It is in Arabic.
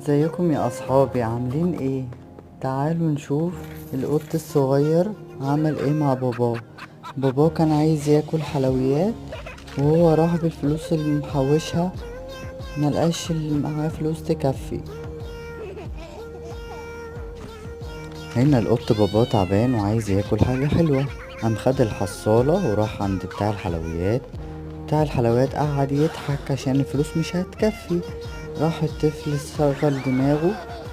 ازيكم يا اصحابي، عاملين ايه؟ تعالوا نشوف القط الصغير عمل ايه مع باباه. باباه كان عايز ياكل حلويات، وهو راح بالفلوس اللي محوشها ملقاش اللي معاه فلوس تكفي. هنا القط باباه تعبان وعايز ياكل حاجة حلوة، قام خد الحصالة وراح عند بتاع الحلويات. بتاع الحلويات قعد يضحك عشان الفلوس مش هتكفي. راح الطفل شغل دماغه